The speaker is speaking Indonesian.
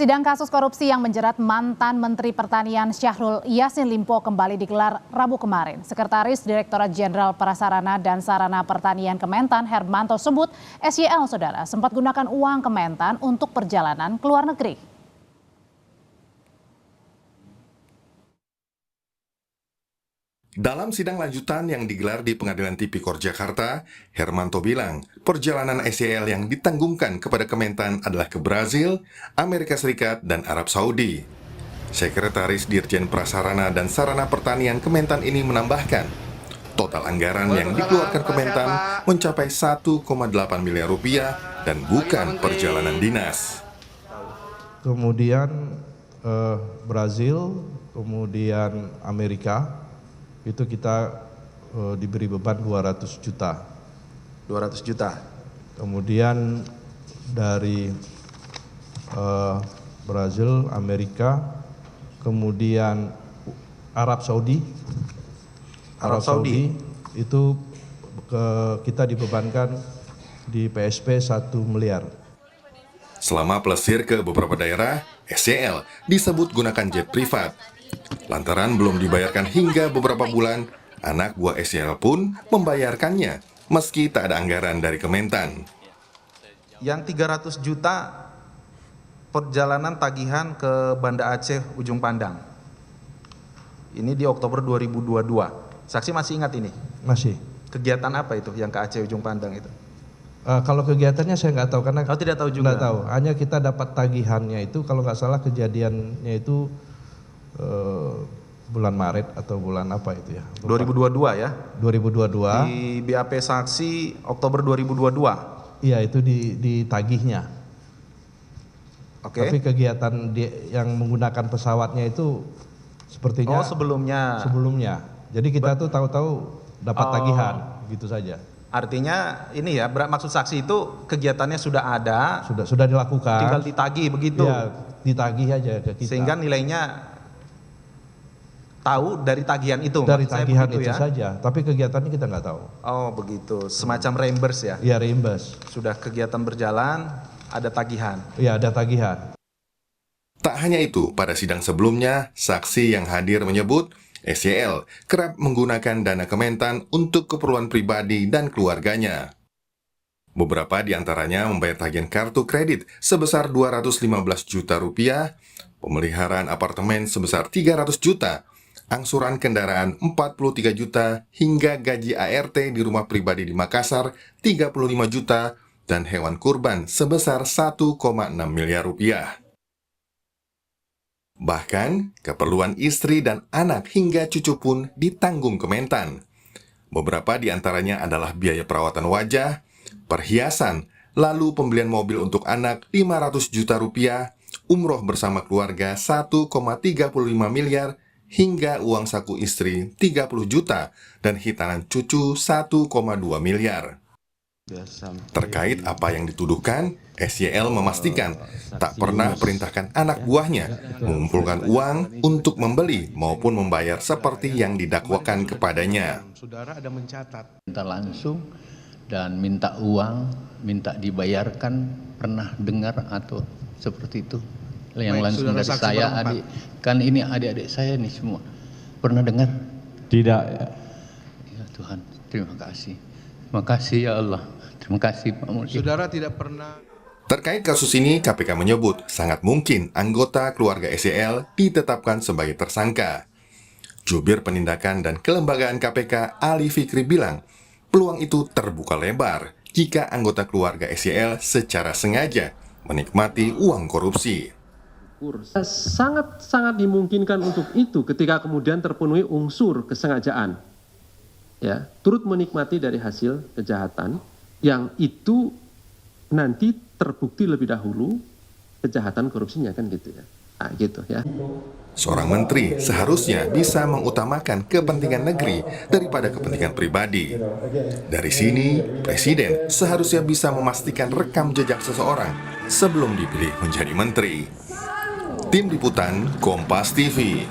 Sidang kasus korupsi yang menjerat mantan Menteri Pertanian Syahrul Yassin Limpo kembali digelar Rabu kemarin. Sekretaris Direktorat Jenderal Prasarana dan Sarana Pertanian Kementan Hermanto sebut SYL saudara sempat gunakan uang Kementan untuk perjalanan ke luar negeri. Dalam sidang lanjutan yang digelar di Pengadilan Tipikor Jakarta, Hermanto bilang perjalanan SYL yang ditanggungkan kepada Kementan adalah ke Brazil, Amerika Serikat, dan Arab Saudi. Sekretaris Dirjen Prasarana dan Sarana Pertanian Kementan ini menambahkan, total anggaran yang dikeluarkan Kementan mencapai 1,8 miliar rupiah dan bukan perjalanan dinas. Kemudian Brazil, kemudian Amerika, itu kita diberi beban 200 juta. 200 juta. Kemudian dari Brazil, Amerika, kemudian Arab Saudi. Arab Saudi itu kita dibebankan di PSP 1 miliar. Selama pelesir ke beberapa daerah, SYL disebut gunakan jet privat. Lantaran belum dibayarkan hingga beberapa bulan, anak buah SYL pun membayarkannya meski tak ada anggaran dari Kementan. Yang 300 juta perjalanan tagihan ke Banda Aceh Ujung Pandang. Ini di Oktober 2022. Saksi masih ingat ini? Masih. Kegiatan apa itu yang ke Aceh Ujung Pandang itu? Kalau kegiatannya saya nggak tahu karena tidak tahu juga. Nggak tahu. Hanya kita dapat tagihannya itu kalau nggak salah kejadiannya itu bulan Maret atau bulan apa itu ya? Lupa. 2022 ya? 2022. Di BAP saksi Oktober 2022. Iya, itu ditagihnya. Oke. Tapi kegiatan yang menggunakan pesawatnya itu sepertinya sebelumnya. Sebelumnya. Jadi kita tuh tahu-tahu dapat tagihan gitu saja. Artinya ini ya, maksud saksi itu kegiatannya sudah ada. Sudah dilakukan. Tinggal ditagih begitu. Ya, ditagih aja ke kita. Sehingga nilainya tahu dari tagihan itu. Dari tagihan itu ya? saja, tapi kegiatannya kita nggak tahu. Oh begitu, semacam reimburse ya? Iya, reimburse. Sudah kegiatan berjalan, ada tagihan? Iya, ada tagihan. Tak hanya itu, pada sidang sebelumnya, saksi yang hadir menyebut SYL kerap menggunakan dana Kementan untuk keperluan pribadi dan keluarganya. Beberapa di antaranya membayar tagihan kartu kredit sebesar 215 juta rupiah, pemeliharaan apartemen sebesar 300 juta, angsuran kendaraan 43 juta, hingga gaji ART di rumah pribadi di Makassar 35 juta, dan hewan kurban sebesar 1,6 miliar rupiah. Bahkan, keperluan istri dan anak hingga cucu pun ditanggung Kementan. Beberapa di antaranya adalah biaya perawatan wajah, perhiasan, lalu pembelian mobil untuk anak 500 juta rupiah, umroh bersama keluarga 1,35 miliar, hingga uang saku istri 30 juta dan hitanan cucu 1,2 miliar. Terkait apa yang dituduhkan, SYL memastikan tak pernah perintahkan anak buahnya mengumpulkan uang untuk membeli maupun membayar seperti yang didakwakan kepadanya. Saudara ada mencatat. Minta langsung dan minta uang, minta dibayarkan, pernah dengar atau seperti itu? Yang langsung dari saya, adik, kan ini adik-adik saya nih semua. Pernah dengar? Tidak. Ya Tuhan, terima kasih. Terima kasih ya Allah. Terima kasih Pak Mulki. Saudara tidak pernah. Terkait kasus ini, KPK menyebut sangat mungkin anggota keluarga SYL ditetapkan sebagai tersangka. Jubir Penindakan dan Kelembagaan KPK Ali Fikri bilang, peluang itu terbuka lebar jika anggota keluarga SYL secara sengaja menikmati uang korupsi. Sangat dimungkinkan untuk itu ketika kemudian terpenuhi unsur kesengajaan, ya, turut menikmati dari hasil kejahatan yang itu nanti terbukti lebih dahulu kejahatan korupsinya, kan gitu ya. Nah, gitu ya. Seorang menteri seharusnya bisa mengutamakan kepentingan negeri daripada kepentingan pribadi. Dari sini, presiden seharusnya bisa memastikan rekam jejak seseorang sebelum dipilih menjadi menteri. Tim Liputan Kompas TV.